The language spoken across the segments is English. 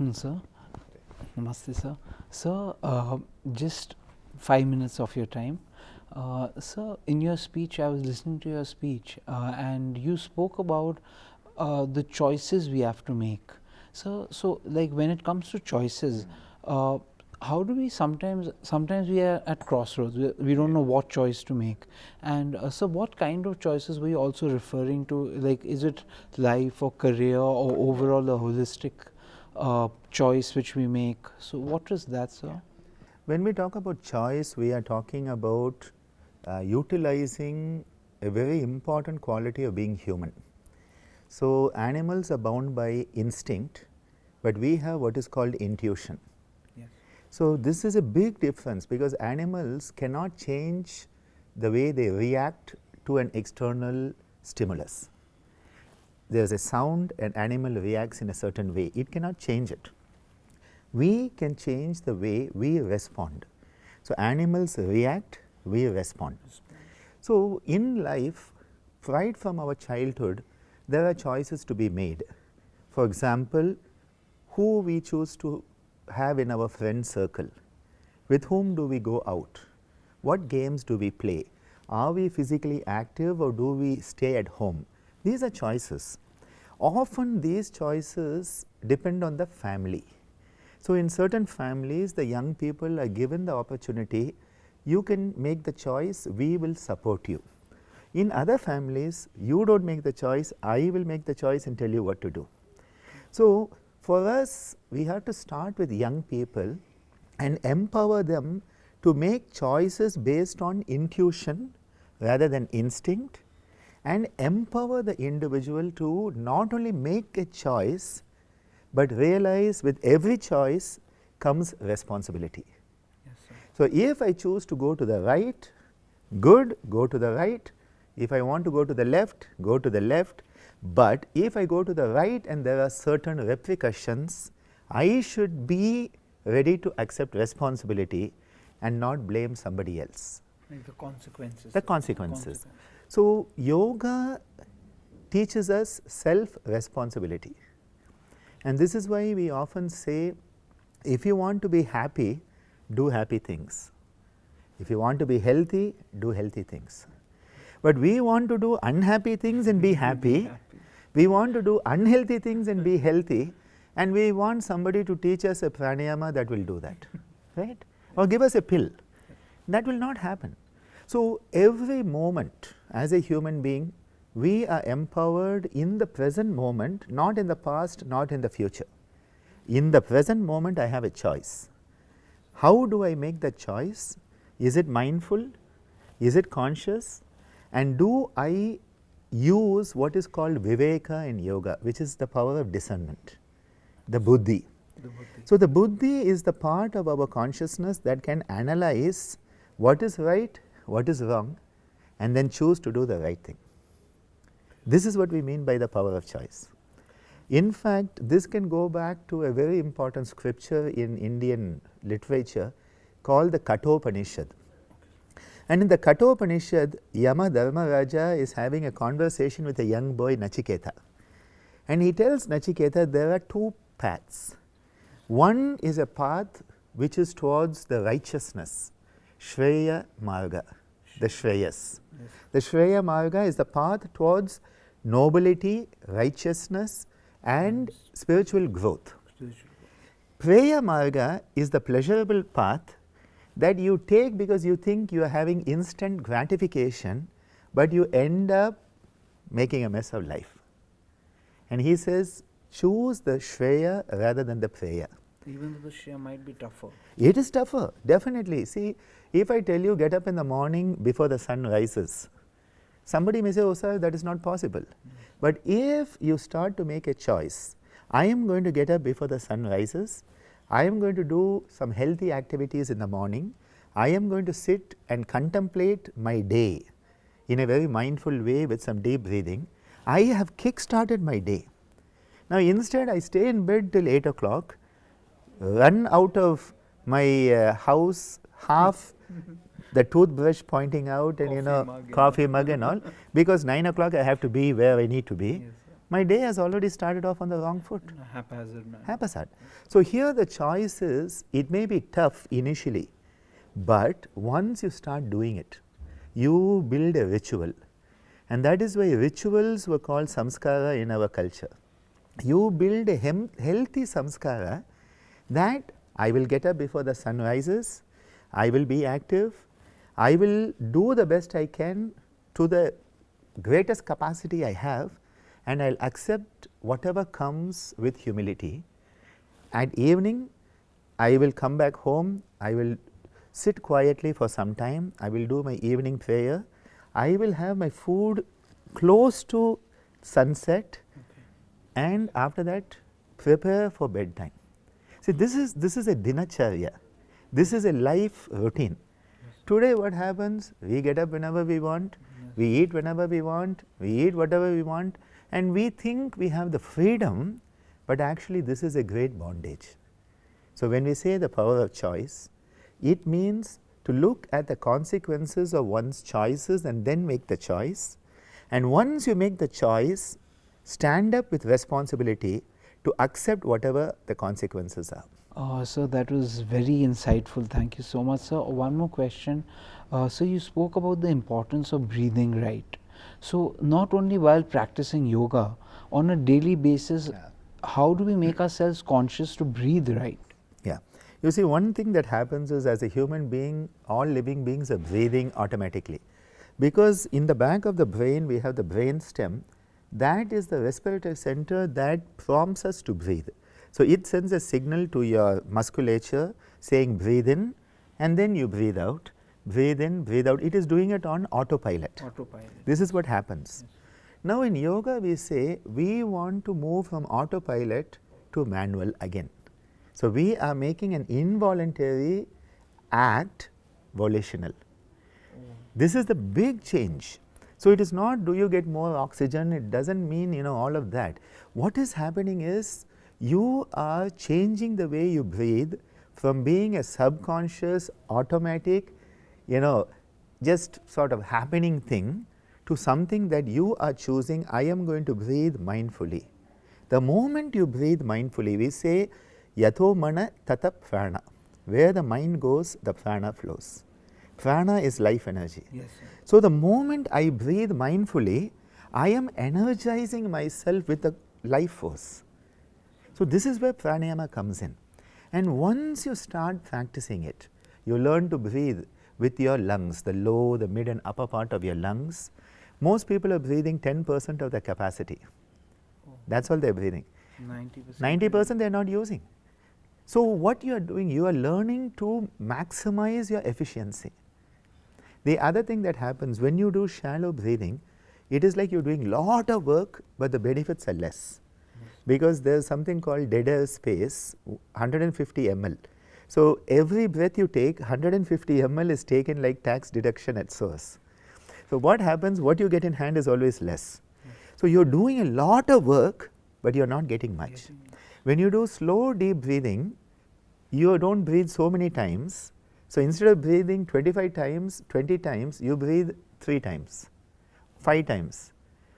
afternoon, sir. Namaste, sir. Sir, just 5 minutes of your time. Sir, in your speech, I was listening to your speech, and you spoke about the choices we have to make. So like when it comes to choices, how do we sometimes we are at crossroads, we don't know what choice to make. And so what kind of choices were you also referring to? Like, is it life or career or overall a holistic choice which we make? So what is that, sir? When we talk about choice, we are talking about utilizing a very important quality of being human. So animals are bound by instinct, but we have what is called intuition. Yes. So this is a big difference, because animals cannot change the way they react to an external stimulus. There is a sound, an animal reacts in a certain way, it cannot change it. We can change the way we respond. So animals react, we respond. So in life, right from our childhood, there are choices to be made. For example, who we choose to have in our friend circle, with whom do we go out, what games do we play, are we physically active or do we stay at home? These are choices. Often these choices depend on the family. So in certain families, the young people are given the opportunity, you can make the choice, we will support you. In other families, you don't make the choice, I will make the choice and tell you what to do. So for us, we have to start with young people and empower them to make choices based on intuition rather than instinct, and empower the individual to not only make a choice, but realize with every choice comes responsibility. Yes, sir. So if I choose to go to the right, good, go to the right. If I want to go to the left, go to the left. But if I go to the right and there are certain repercussions, I should be ready to accept responsibility and not blame somebody else. Like the consequences. The consequences. So yoga teaches us self-responsibility. And this is why we often say, if you want to be happy, do happy things. If you want to be healthy, do healthy things. But we want to do unhappy things and be happy. We want to do unhealthy things and be healthy. And we want somebody to teach us a pranayama that will do that, right? Or give us a pill. That will not happen. So every moment as a human being, we are empowered in the present moment, not in the past, not in the future. In the present moment, I have a choice. How do I make that choice? Is it mindful? Is it conscious? And do I use what is called viveka in yoga, which is the power of discernment, the buddhi. So the buddhi is the part of our consciousness that can analyze what is right, what is wrong, and then choose to do the right thing. This is what we mean by the power of choice. In fact, this can go back to a very important scripture in Indian literature called the Kathopanishad. And in the Kathopanishad, Yama Dharmaraja is having a conversation with a young boy, Nachiketa. And he tells Nachiketa there are two paths. One is a path which is towards the righteousness, Shreya Marga, the Shreyas. Yes. The Shreya Marga is the path towards nobility, righteousness, and spiritual growth. Preya Marga is the pleasurable path that you take because you think you are having instant gratification, but you end up making a mess of life. And he says, choose the Shreya rather than the Preya. Even though the Shreya might be tougher. It is tougher, definitely. See, if I tell you get up in the morning before the sun rises, somebody may say, oh sir, that is not possible. But if you start to make a choice, I am going to get up before the sun rises, I am going to do some healthy activities in the morning, I am going to sit and contemplate my day in a very mindful way with some deep breathing, I have kick-started my day. Now instead I stay in bed till 8 o'clock, run out of my house half the toothbrush pointing out and Coffee mug coffee mug and all, because 9 o'clock I have to be where I need to be. Yes, my day has already started off on the wrong foot. In a haphazard manner. Haphazard. So here the choice is, it may be tough initially, but once you start doing it, you build a ritual. And that is why rituals were called samskara in our culture. You build a healthy samskara that I will get up before the sun rises, I will be active, I will do the best I can to the greatest capacity I have, and I will accept whatever comes with humility. At evening, I will come back home, I will sit quietly for some time, I will do my evening prayer, I will have my food close to sunset, and after that prepare for bedtime. See, this is a dinacharya, this is a life routine. Today what happens, we get up whenever we want, we eat whenever we want, we eat whatever we want, and we think we have the freedom, but actually this is a great bondage. So when we say the power of choice, it means to look at the consequences of one's choices and then make the choice. And once you make the choice, stand up with responsibility to accept whatever the consequences are. So that was very insightful. Thank you so much, sir. One more question. So you spoke about the importance of breathing right. So not only while practicing yoga, on a daily basis, how do we make ourselves conscious to breathe right? Yeah. You see, one thing that happens is, as a human being, all living beings are breathing automatically. Because in the back of the brain, we have the brain stem. That is the respiratory center that prompts us to breathe. So it sends a signal to your musculature saying breathe in, and then you breathe out, breathe in, breathe out. It is doing it on autopilot. This is what happens. Yes. Now in yoga we say we want to move from autopilot to manual again. So we are making an involuntary act volitional. This is the big change. So it is not do you get more oxygen, it does not mean all of that. What is happening is you are changing the way you breathe from being a subconscious, automatic, just sort of happening thing to something that you are choosing. I am going to breathe mindfully. The moment you breathe mindfully, we say yato mana tata prana. Where the mind goes, the prana flows. Prana is life energy. Yes, sir. So the moment I breathe mindfully, I am energizing myself with the life force. So this is where pranayama comes in. And once you start practicing it, you learn to breathe with your lungs, the low, the mid and upper part of your lungs. Most people are breathing 10% of their capacity. That's all they are breathing. 90% they are not using. So what you are doing, you are learning to maximize your efficiency. The other thing that happens when you do shallow breathing, it is like you are doing lot of work, but the benefits are less. Because there is something called dead air space, 150 ml. So every breath you take, 150 ml is taken like tax deduction at source. So what happens, what you get in hand is always less. So you are doing a lot of work, but you are not getting much. When you do slow deep breathing, you do not breathe so many times. So instead of breathing 25 times, 20 times, you breathe 3 times, 5 times.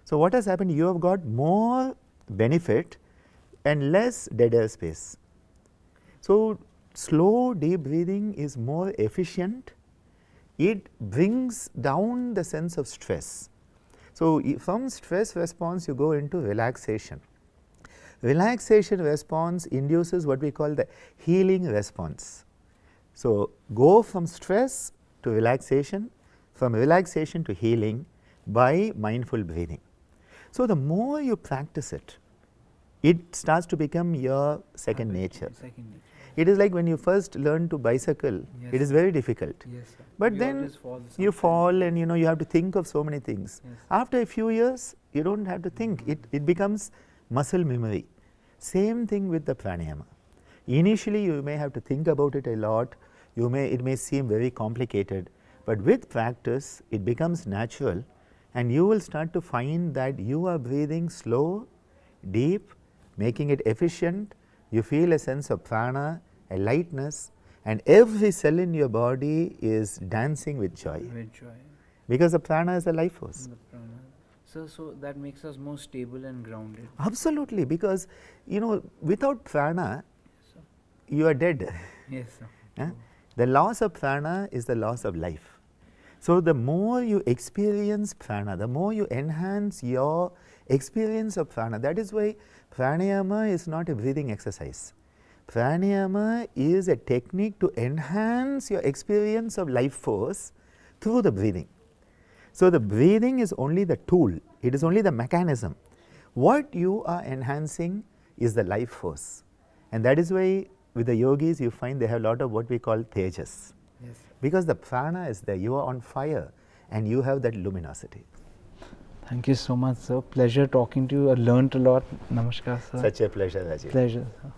So what has happened, you have got more benefit and less dead air space. So slow deep breathing is more efficient. It brings down the sense of stress. So from stress response you go into relaxation. Relaxation response induces what we call the healing response. So go from stress to relaxation, from relaxation to healing by mindful breathing. So the more you practice it, it starts to become your second nature. It is like when you first learn to bicycle, it is very difficult. But then you fall and you have to think of so many things. After a few years, you do not have to think. It becomes muscle memory. Same thing with the pranayama. Initially you may have to think about it a lot, it may seem very complicated, but with practice it becomes natural, and you will start to find that you are breathing slow, deep, making it efficient. You feel a sense of prana, a lightness, and every cell in your body is dancing with joy. Because the prana is a life force. So that makes us more stable and grounded. Absolutely, because without prana, Sir. you are dead. Yes, sir. Eh? The loss of prana is the loss of life. So the more you experience prana, the more you enhance your experience of prana. That is why pranayama is not a breathing exercise. Pranayama is a technique to enhance your experience of life force through the breathing. So the breathing is only the tool, it is only the mechanism. What you are enhancing is the life force. And that is why with the yogis you find they have a lot of what we call tejas. Yes. Because the prana is there, you are on fire and you have that luminosity. Thank you so much, sir. Pleasure talking to you. I learned a lot. Namaskar, sir. Such a pleasure, Rajiv. Pleasure, sir.